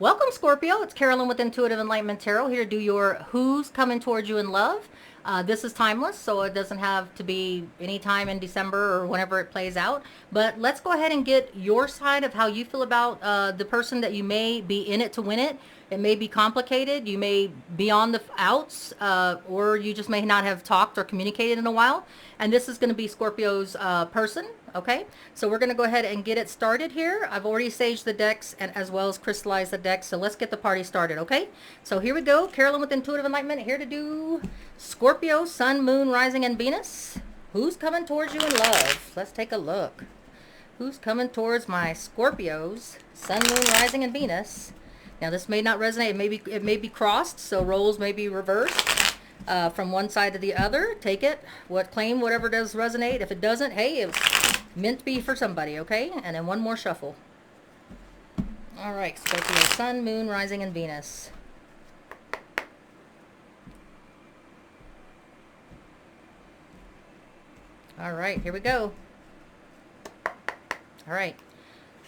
Welcome, Scorpio. It's Carolyn with Intuitive Enlightenment Tarot, here to do your Who's Coming Towards You in Love. This is timeless, so it doesn't have to be any time in December or whenever it plays out. But let's go ahead and get your side of how you feel about the person that you may be in it to win it. It may be complicated. You may be on the outs, or you just may not have talked or communicated in a while. And this is going to be Scorpio's person. Okay, so we're going to go ahead and get it started here. I've already saged the decks and as well as crystallized the decks, so let's get the party started. Okay, so here we go. Carolyn with Intuitive Enlightenment, here to do Scorpio, Sun, Moon, Rising, and Venus. Who's coming towards you in love? Let's take a look. Who's coming towards my Scorpios, Sun, Moon, Rising, and Venus? Now this may not resonate. It may be crossed, so roles may be reversed. From one side to the other. Take it, claim whatever does resonate. If it doesn't, hey, it's meant to be for somebody. Okay, and then one more shuffle. All right, Scorpio, Sun, Moon, Rising, and Venus. All right, here we go. All right,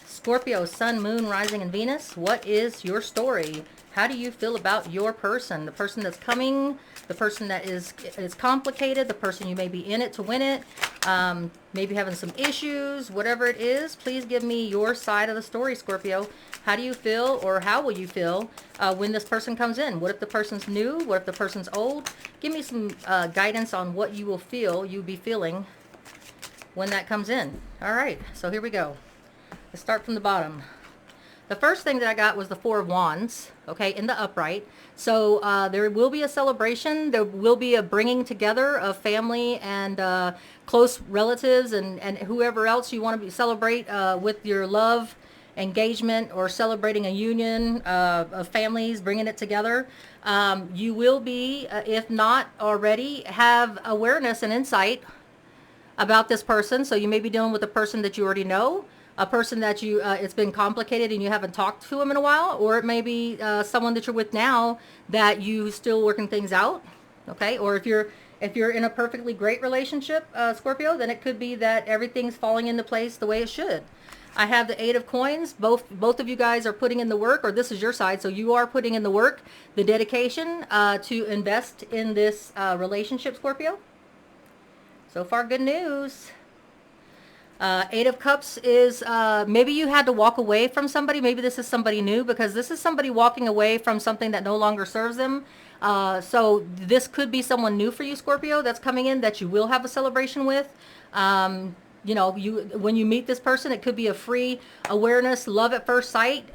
Scorpio, Sun, Moon, Rising, and Venus. What is your story? How do you feel about your person? The person that's coming, the person that is complicated, the person you may be in it to win it, maybe having some issues, whatever it is. Please give me your side of the story, Scorpio. How do you feel, or how will you feel when this person comes in? What if the person's new? What if the person's old? Give me some guidance on what you will feel, you'll be feeling when that comes in. All right, so here we go. Let's start from the bottom. The first thing that I got was the Four of Wands, okay, in the upright. So there will be a celebration. There will be a bringing together of family and close relatives and whoever else you want to celebrate with your love, engagement, or celebrating a union of families, bringing it together. You will be, if not already, have awareness and insight about this person. So you may be dealing with a person that you already know, a person that you it's been complicated and you haven't talked to them in a while, or it may be someone that you're with now that you still working things out. Okay, or if you're in a perfectly great relationship, Scorpio, then it could be that everything's falling into place the way it should. I have the Eight of Coins. Both of you guys are putting in the work, or this is your side, so you are putting in the work, the dedication to invest in this relationship, Scorpio. So far, good news. Eight of Cups is maybe you had to walk away from somebody. Maybe this is somebody new, because this is somebody walking away from something that no longer serves them. So this could be someone new for you, Scorpio, that's coming in that you will have a celebration with. You know, when you meet this person, it could be a free awareness, love at first sight.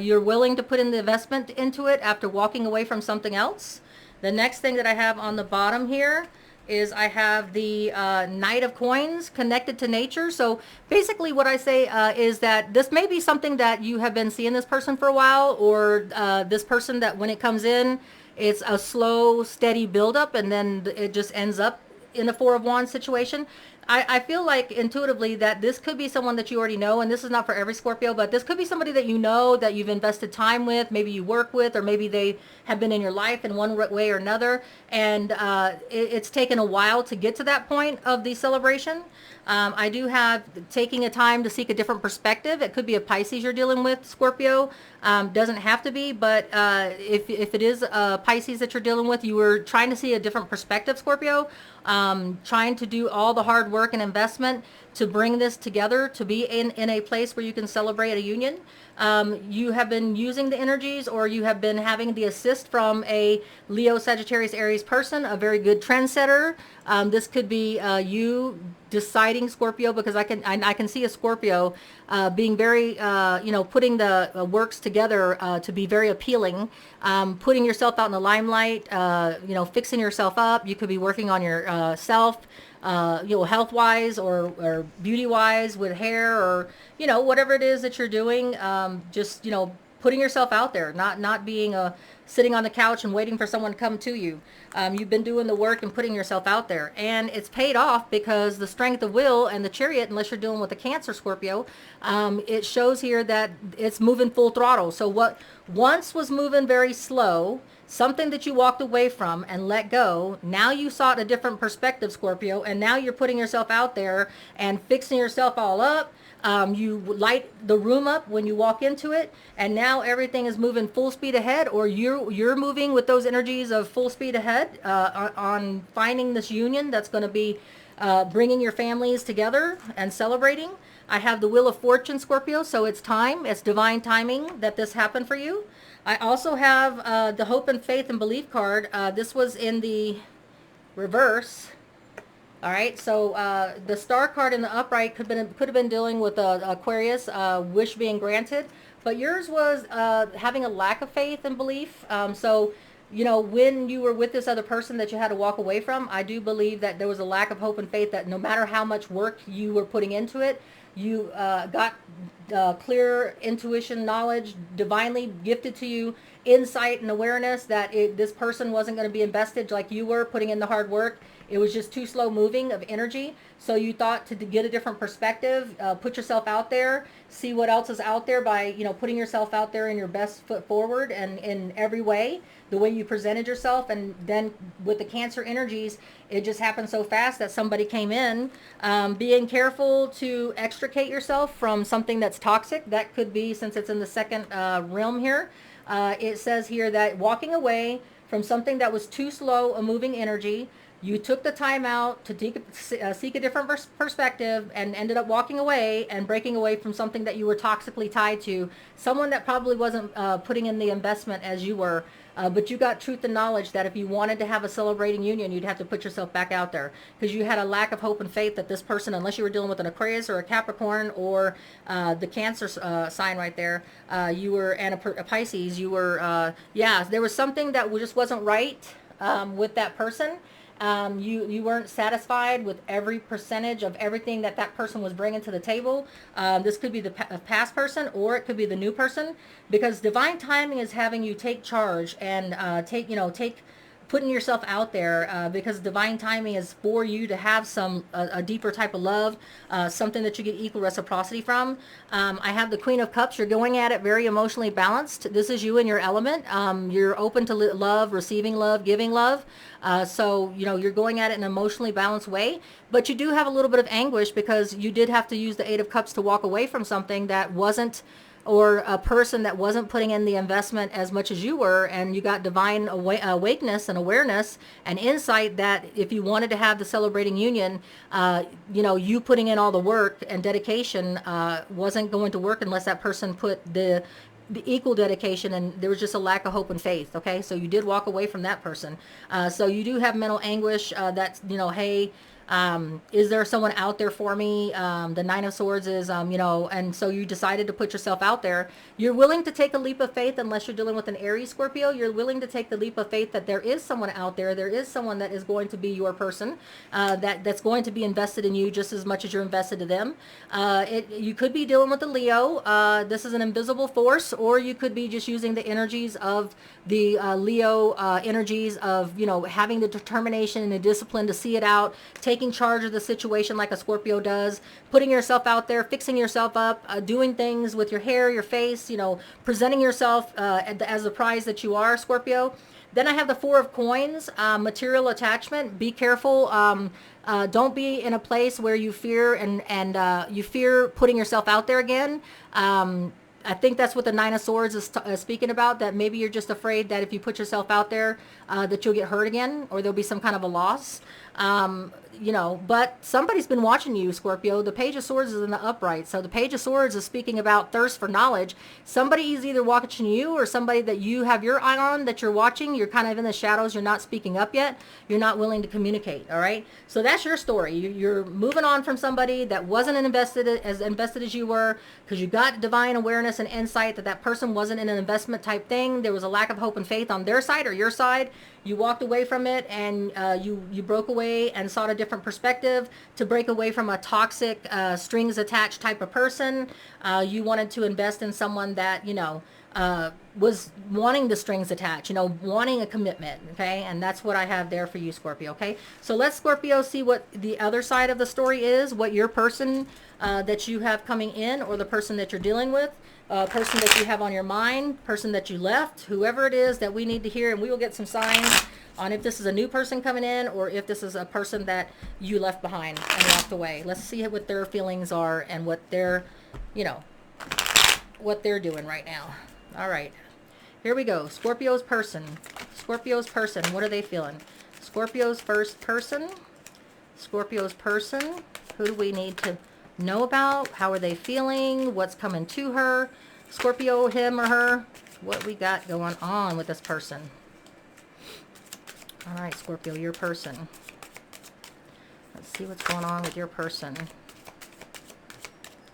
You're willing to put in the investment into it after walking away from something else. The next thing that I have on the bottom here is I have the Knight of Coins, connected to nature. So basically what I say is that this may be something that you have been seeing this person for a while, or this person that when it comes in, it's a slow, steady buildup, and then it just ends up in a Four of Wands situation. I feel like intuitively that this could be someone that you already know, and this is not for every Scorpio, but this could be somebody that you know, that you've invested time with, maybe you work with, or maybe they have been in your life in one way or another, and it's taken a while to get to that point of the celebration. I do have taking a time to seek a different perspective. It could be a Pisces you're dealing with, Scorpio. Doesn't have to be, but if it is Pisces that you're dealing with, you were trying to see a different perspective, Scorpio. Trying to do all the hard work and investment to bring this together, to be in a place where you can celebrate a union. You have been using the energies, or you have been having the assist from a Leo, Sagittarius, Aries person, a very good trendsetter. This could be you deciding, Scorpio, because I can see a Scorpio being very, putting the works together to be very appealing, putting yourself out in the limelight, fixing yourself up. You could be working on your self, health-wise or beauty-wise with hair, or, whatever it is that you're doing, just, putting yourself out there, not being sitting on the couch and waiting for someone to come to you. You've been doing the work and putting yourself out there, and it's paid off, because the strength of will and the Chariot, unless you're dealing with a Cancer, Scorpio, it shows here that it's moving full throttle. So what once was moving very slow, something that you walked away from and let go, now you sought a different perspective, Scorpio, and now you're putting yourself out there and fixing yourself all up, You light the room up when you walk into it, and now everything is moving full speed ahead, or you're moving with those energies of full speed ahead on finding this union that's going to be bringing your families together and celebrating. I have the Wheel of Fortune, Scorpio, so it's time. It's divine timing that this happened for you. I also have the Hope and Faith and Belief card. This was in the reverse. All right, so the Star card in the upright could have been dealing with Aquarius, wish being granted, but yours was having a lack of faith and belief. So, you know, when you were with this other person that you had to walk away from, I do believe that there was a lack of hope and faith, that no matter how much work you were putting into it, you got clear intuition, knowledge, divinely gifted to you, insight and awareness that this person wasn't going to be invested like you were, putting in the hard work. It was just too slow moving of energy. So you thought to get a different perspective, put yourself out there, see what else is out there by, you know, putting yourself out there in your best foot forward and in every way, the way you presented yourself. And then with the Cancer energies, it just happened so fast that somebody came in. Being careful to extricate yourself from something that's toxic. That could be, since it's in the second realm here, it says here that walking away from something that was too slow a moving energy, you took the time out to seek a different perspective and ended up walking away and breaking away from something that you were toxically tied to, someone that probably wasn't putting in the investment as you were. But you got truth and knowledge that if you wanted to have a celebrating union, you'd have to put yourself back out there, because you had a lack of hope and faith that this person, unless you were dealing with an Aquarius or a Capricorn or the Cancer sign right there, you were, and a Pisces, you were, yeah, there was something that just wasn't right with that person. You weren't satisfied with every percentage of everything that person was bringing to the table. This could be the past person, or it could be the new person, because divine timing is having you take charge and take putting yourself out there, because divine timing is for you to have a deeper type of love, something that you get equal reciprocity from. I have the Queen of Cups. You're going at it very emotionally balanced. This is you in your element. You're open to love, receiving love, giving love. So, you know, you're going at it in an emotionally balanced way, but you do have a little bit of anguish because you did have to use the Eight of Cups to walk away from something that wasn't, or a person that wasn't putting in the investment as much as you were, and you got divine awakeness and awareness and insight that if you wanted to have the celebrating union, you know, you putting in all the work and dedication wasn't going to work unless that person put the equal dedication, and there was just a lack of hope and faith. Okay, so you did walk away from that person. So you do have mental anguish. That's, you know, hey, is there someone out there for me? The Nine of Swords is, you know, and so you decided to put yourself out there. You're willing to take a leap of faith, unless you're dealing with an Aries, Scorpio. You're willing to take the leap of faith that there is someone out there. There is someone that is going to be your person, that's going to be invested in you just as much as you're invested to them. You could be dealing with a Leo. This is an invisible force, or you could be just using the energies of the Leo energies of, you know, having the determination and the discipline to see it out, taking charge of the situation like a Scorpio does, putting yourself out there, fixing yourself up, doing things with your hair, your face, you know, presenting yourself as the prize that you are, Scorpio. Then I have the Four of Coins, material attachment. Be careful. Don't be in a place where you fear and you fear putting yourself out there again. I think that's what the Nine of Swords is speaking about, that maybe you're just afraid that if you put yourself out there, that you'll get hurt again, or there'll be some kind of a loss. You know, but somebody's been watching you, Scorpio. The Page of Swords is in the upright. So the Page of Swords is speaking about thirst for knowledge. Somebody is either watching you, or somebody that you have your eye on that you're watching. You're kind of in the shadows. You're not speaking up yet. You're not willing to communicate. All right. So that's your story. You're moving on from somebody that wasn't invested as you were, because you got divine awareness and insight that that person wasn't in an investment type thing. There was a lack of hope and faith on their side or your side. You walked away from it, and you broke away and sought a different perspective to break away from a toxic strings attached type of person. You wanted to invest in someone that, you know, was wanting the strings attached, you know, wanting a commitment. Okay, and that's what I have there for you, Scorpio. Okay, so let's, Scorpio, see what the other side of the story is, what your person that you have coming in, or the person that you're dealing with, person that you have on your mind, person that you left, whoever it is that we need to hear, and we will get some signs on if this is a new person coming in or if this is a person that you left behind and walked away. Let's see what their feelings are and what they're, you know, what they're doing right now. All right. Here we go. Scorpio's person. Scorpio's person. What are they feeling? Scorpio's first person. Scorpio's person. Who do we need to know about? How are they feeling? What's coming to her? Scorpio, him or her? What we got going on with this person? All right, Scorpio, your person. Let's see what's going on with your person.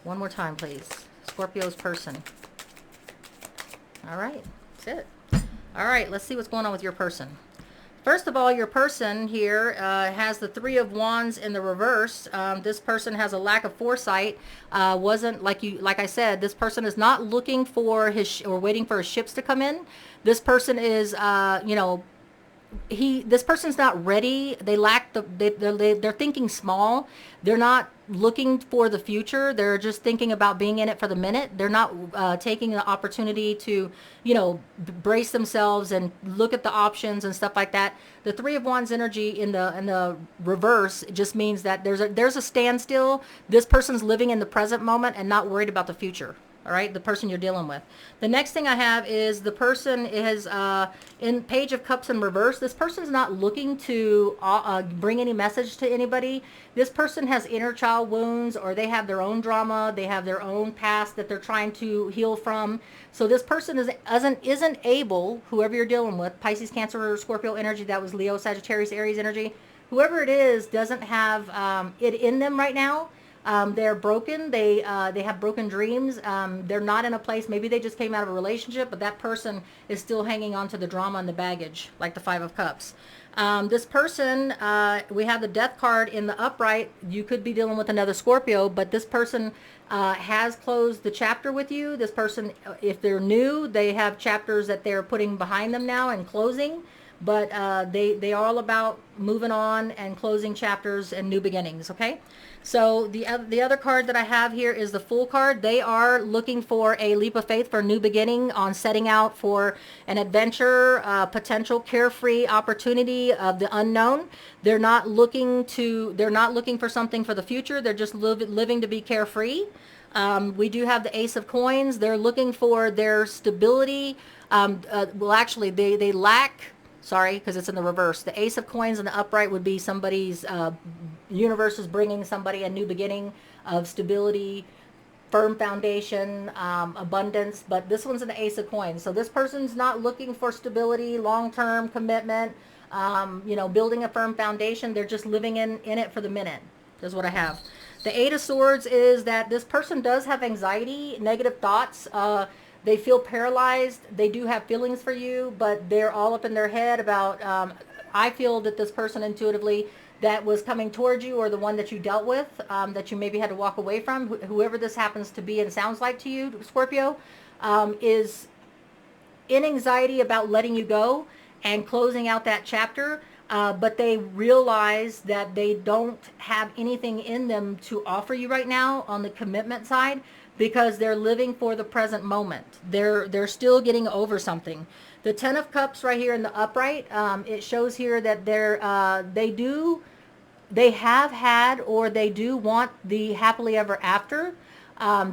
One more time, please. Scorpio's person. All right, that's it. All right, let's see what's going on with your person. First of all, your person here has the Three of Wands in the reverse. This person has a lack of foresight. Wasn't like I said, this person is not looking for or waiting for his ships to come in. This person is, you know, this person's not ready. They lack they're thinking small. They're not looking for the future. They're just thinking about being in it for the minute. They're not taking the opportunity to, you know, brace themselves and look at the options and stuff like that. The Three of Wands energy in the reverse just means that there's a standstill. This person's living in the present moment and not worried about the future. All right, the person you're dealing with. The next thing I have is the person is in Page of Cups in reverse. This person's not looking to bring any message to anybody. This person has inner child wounds, or they have their own drama. They have their own past that they're trying to heal from. So this person isn't able, whoever you're dealing with, Pisces, Cancer, or Scorpio energy, that was Leo, Sagittarius, Aries energy, whoever it is doesn't have it in them right now. They're broken. They have broken dreams. They're not in a place. Maybe they just came out of a relationship, but that person is still hanging on to the drama and the baggage, like the Five of Cups. This person, we have the Death card in the upright. You could be dealing with another Scorpio, but this person has closed the chapter with you. This person, if they're new, they have chapters that they're putting behind them now and closing. But they are all about moving on and closing chapters and new beginnings, okay? So the other card that I have here is the Fool card. They are looking for a leap of faith for a new beginning, on setting out for an adventure, potential carefree opportunity of the unknown. They're not looking for something for the future. They're just living to be carefree. We do have the Ace of Coins. They're looking for their stability. Well, actually, they lack... Sorry, because it's in the reverse. The Ace of Coins in the upright would be somebody's, universe is bringing somebody a new beginning of stability, firm foundation, abundance. But this one's in the Ace of Coins. So this person's not looking for stability, long-term commitment, you know, building a firm foundation. They're just living in it for the minute, is what I have. The Eight of Swords is that this person does have anxiety, negative thoughts. They feel paralyzed. They do have feelings for you, but they're all up in their head about, I feel that this person intuitively that was coming towards you, or the one that you dealt with, that you maybe had to walk away from, whoever this happens to be and sounds like to you, Scorpio, is in anxiety about letting you go and closing out that chapter. But they realize that they don't have anything in them to offer you right now on the commitment side, because they're living for the present moment. They're still getting over something. The Ten of Cups right here in the upright, it shows here that they have had, or they do want the happily ever after.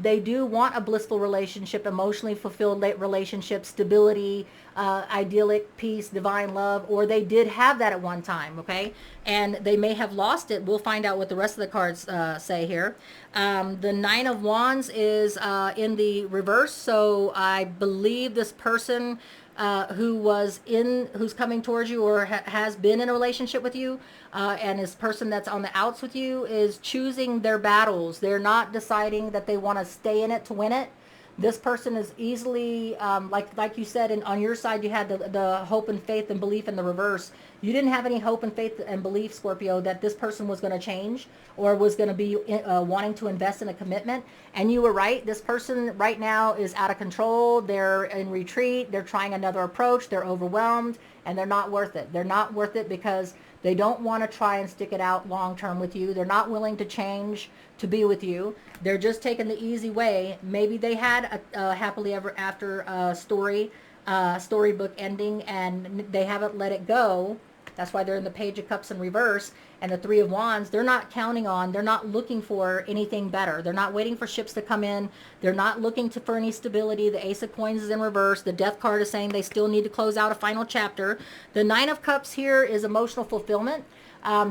They do want a blissful relationship, emotionally fulfilled relationship, stability, idyllic peace, divine love, or they did have that at one time, okay? And they may have lost it. We'll find out what the rest of the cards say here. The Nine of Wands is in the reverse, so I believe this person who's coming towards you, or has been in a relationship with you, and this person that's on the outs with you is choosing their battles. They're not deciding that they want to stay in it to win it. This person is easily, like you said, on your side you had the hope and faith and belief in the reverse. You didn't have any hope and faith and belief, Scorpio, that this person was going to change or was going to be wanting to invest in a commitment. And you were right. This person right now is out of control. They're in retreat. They're trying another approach. They're overwhelmed, and they're not worth it. They're not worth it because They don't want to try and stick it out long term with you. They're not willing to change to be with you. They're just taking the easy way. Maybe they had a happily ever after storybook ending, and they haven't let it go. That's why they're in the Page of Cups in reverse and the Three of Wands. They're not counting on, they're not looking for anything better. They're not waiting for ships to come in. They're not looking for any stability. The Ace of Coins is in reverse. The Death card is saying they still need to close out a final chapter. The Nine of Cups here is emotional fulfillment.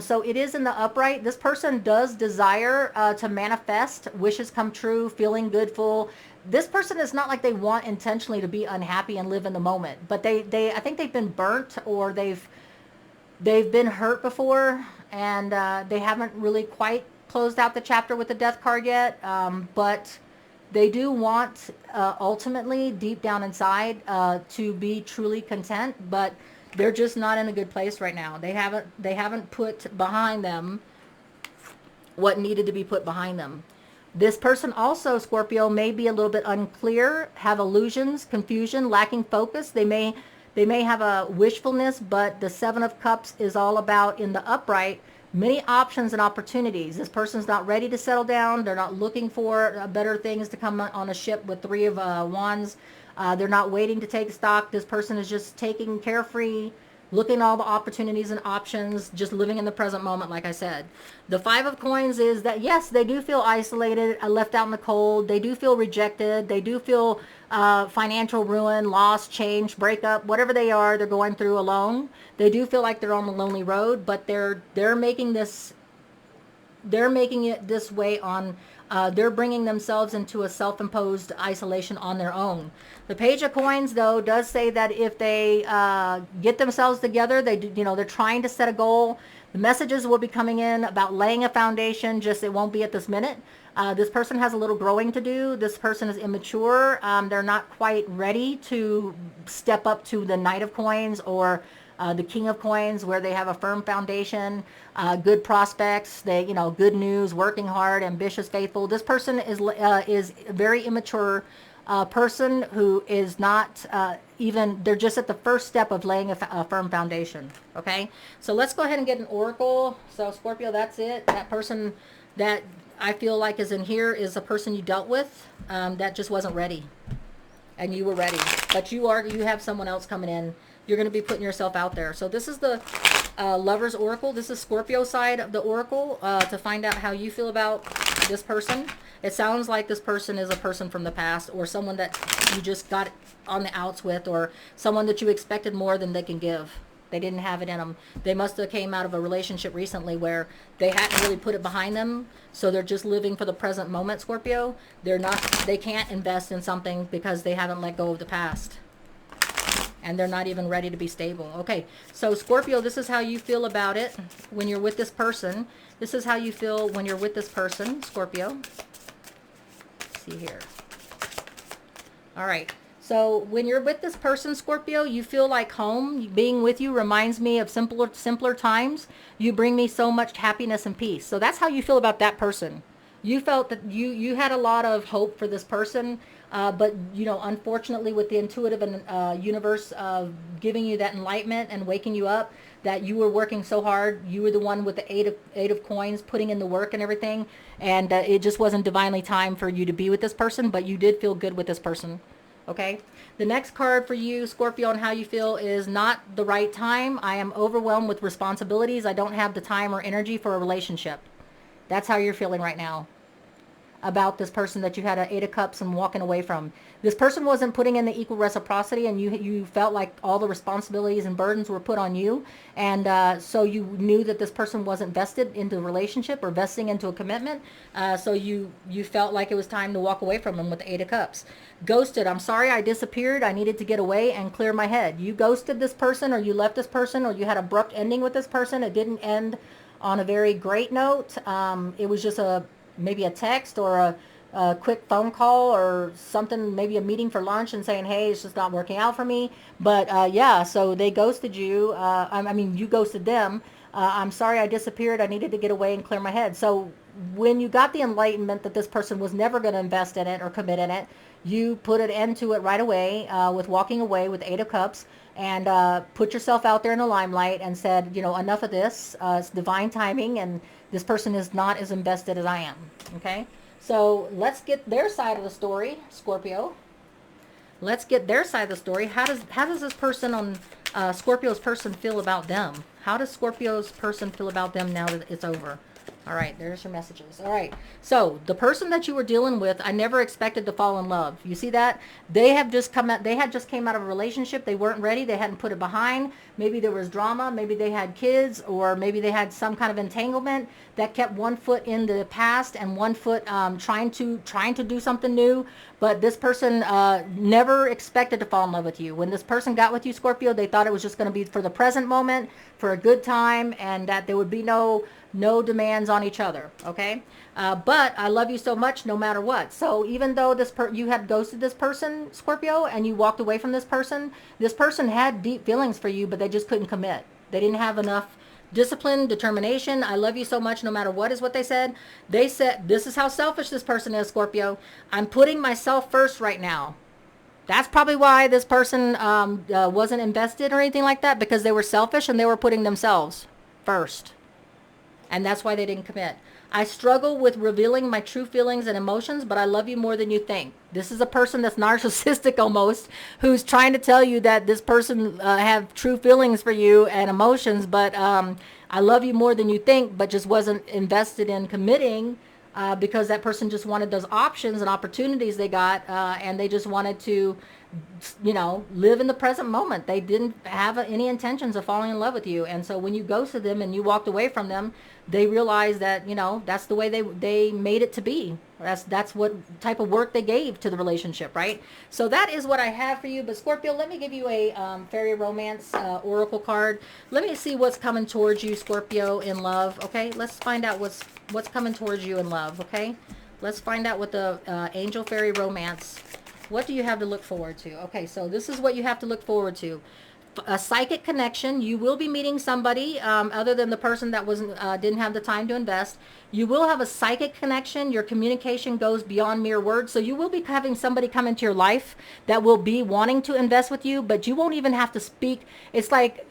So it is in the upright. This person does desire to manifest, wishes come true, feeling good, full. This person is not like they want intentionally to be unhappy and live in the moment, but I think they've been burnt, or they've been hurt before, and they haven't really quite closed out the chapter with the Death card yet. But they do want, ultimately, deep down inside, to be truly content, but they're just not in a good place right now. They haven't put behind them what needed to be put behind them. This person also, Scorpio, may be a little bit unclear, have illusions, confusion, lacking focus. They may have a wishfulness, but the Seven of Cups is all about, in the upright, many options and opportunities. This person's not ready to settle down. They're not looking for better things to come on a ship with Three of Wands. They're not waiting to take stock. This person is just taking carefree, looking at all the opportunities and options, just living in the present moment, like I said. The Five of Coins is that, yes, they do feel isolated, left out in the cold. They do feel rejected. They do feel financial ruin, loss, change, breakup, whatever they are, they're going through alone. They do feel like they're on the lonely road, but they're making it this way on, they're bringing themselves into a self-imposed isolation on their own. The Page of Coins, though, does say that if they get themselves together, they're trying to set a goal. The messages will be coming in about laying a foundation, just it won't be at this minute. This person has a little growing to do. This person is immature. They're not quite ready to step up to the Knight of Coins or the King of Coins, where they have a firm foundation, good prospects, good news, working hard, ambitious, faithful. This person is a very immature person who is not they're just at the first step of laying a firm foundation. Okay, so let's go ahead and get an oracle. So Scorpio, that's it. That person that I feel like is in here is a person you dealt with that just wasn't ready, and you were ready, but you have someone else coming in. You're going to be putting yourself out there. So this is the Lover's Oracle. This is Scorpio side of the Oracle, to find out how you feel about this person. It sounds like this person is a person from the past, or someone that you just got on the outs with, or someone that you expected more than they can give. They didn't have it in them. They must have came out of a relationship recently where they hadn't really put it behind them, so they're just living for the present moment, Scorpio. They can't invest in something because they haven't let go of the past. And they're not even ready to be stable. Okay, so Scorpio, this is how you feel about it when you're with this person. This is how you feel when you're with this person, Scorpio. Let's see here. All right. So when you're with this person, Scorpio, you feel like home. Being with you reminds me of simpler times. You bring me so much happiness and peace. So that's how you feel about that person. You felt that you had a lot of hope for this person, but unfortunately, with the intuitive and universe giving you that enlightenment and waking you up, that you were working so hard. You were the one with the eight of coins, putting in the work and everything, and it just wasn't divinely time for you to be with this person. But you did feel good with this person. Okay, the next card for you, Scorpio, on how you feel is not the right time. I am overwhelmed with responsibilities. I don't have the time or energy for a relationship. That's how you're feeling right now about this person that you had an Eight of Cups and walking away from. This person wasn't putting in the equal reciprocity, and you felt like all the responsibilities and burdens were put on you, and so you knew that this person wasn't vested into a relationship or vesting into a commitment, so you felt like it was time to walk away from them with the Eight of Cups. Ghosted. I'm sorry I disappeared. I needed to get away and clear my head. You ghosted this person, or you left this person, or you had an abrupt ending with this person. It didn't end on a very great note. It was just maybe a text or a quick phone call or something, maybe a meeting for lunch and saying, hey, it's just not working out for me. But yeah, so they ghosted you. You ghosted them. I'm sorry I disappeared. I needed to get away and clear my head. So when you got the enlightenment that this person was never going to invest in it or commit in it, you put an end to it right away with walking away with 8 of Cups, and put yourself out there in the limelight and said, you know, enough of this. It's divine timing, and this person is not as invested as I am. Okay, so let's get their side of the story, Scorpio. Let's get their side of the story. How does this person on Scorpio's person feel about them? How does Scorpio's person feel about them now that it's over? All right, there's your messages. All right, so the person that you were dealing with, I never expected to fall in love. You see that? They have just come out. They had just came out of a relationship. They weren't ready. They hadn't put it behind. Maybe there was drama. Maybe they had kids, or maybe they had some kind of entanglement that kept one foot in the past and one foot trying to do something new. But this person never expected to fall in love with you. When this person got with you, Scorpio, they thought it was just going to be for the present moment, for a good time, and that there would be no demands on each other. Okay, but I love you so much no matter what. So even though you had ghosted this person, Scorpio, and you walked away from this person had deep feelings for you, but they just couldn't commit. They didn't have enough discipline, determination. I love you so much no matter what is what they said. They said, this is how selfish this person is, Scorpio. I'm putting myself first right now. That's probably why this person wasn't invested or anything like that, because they were selfish and they were putting themselves first. And that's why they didn't commit. I struggle with revealing my true feelings and emotions, but I love you more than you think. This is a person that's narcissistic almost, who's trying to tell you that this person have true feelings for you and emotions, but I love you more than you think, but just wasn't invested in committing because that person just wanted those options and opportunities they got, and they just wanted to, you know, live in the present moment. They didn't have any intentions of falling in love with you. And so when you ghosted them and you walked away from them, they realized that, you know, that's the way they made it to be. That's what type of work they gave to the relationship, right? So that is what I have for you. But Scorpio, let me give you a fairy romance oracle card. Let me see what's coming towards you, Scorpio, in love. Okay, let's find out what's coming towards you in love. Okay, let's find out what the angel fairy romance. What do you have to look forward to? Okay, so this is what you have to look forward to. A psychic connection. You will be meeting somebody other than the person that didn't have the time to invest. You will have a psychic connection. Your communication goes beyond mere words. So you will be having somebody come into your life that will be wanting to invest with you, but you won't even have to speak. It's like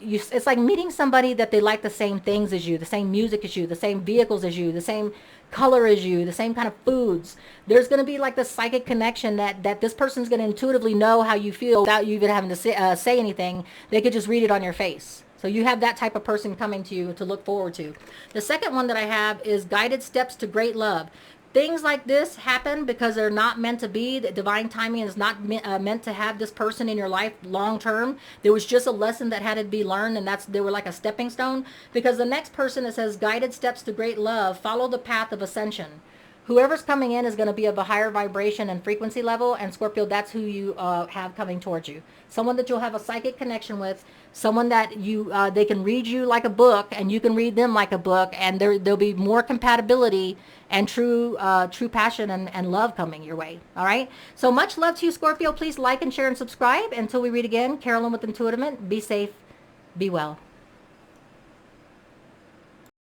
meeting somebody that they like the same things as you, the same music as you, the same vehicles as you, the same color as you, the same kind of foods. There's going to be like this psychic connection that this person's going to intuitively know how you feel without you even having to say anything. They could just read it on your face. So you have that type of person coming to you to look forward to. The second one that I have is guided steps to great love. Things like this happen because they're not meant to be. The divine timing is not meant to have this person in your life long term. There was just a lesson that had to be learned, and they were like a stepping stone. Because the next person, it says guided steps to great love, follow the path of ascension. Whoever's coming in is going to be of a higher vibration and frequency level, and Scorpio, that's who you have coming towards you. Someone that you'll have a psychic connection with, someone that they can read you like a book, and you can read them like a book, and there'll be more compatibility and true passion and love coming your way. All right? So much love to you, Scorpio. Please like and share and subscribe. Until we read again, Carolyn with Intuitivement. Be safe. Be well.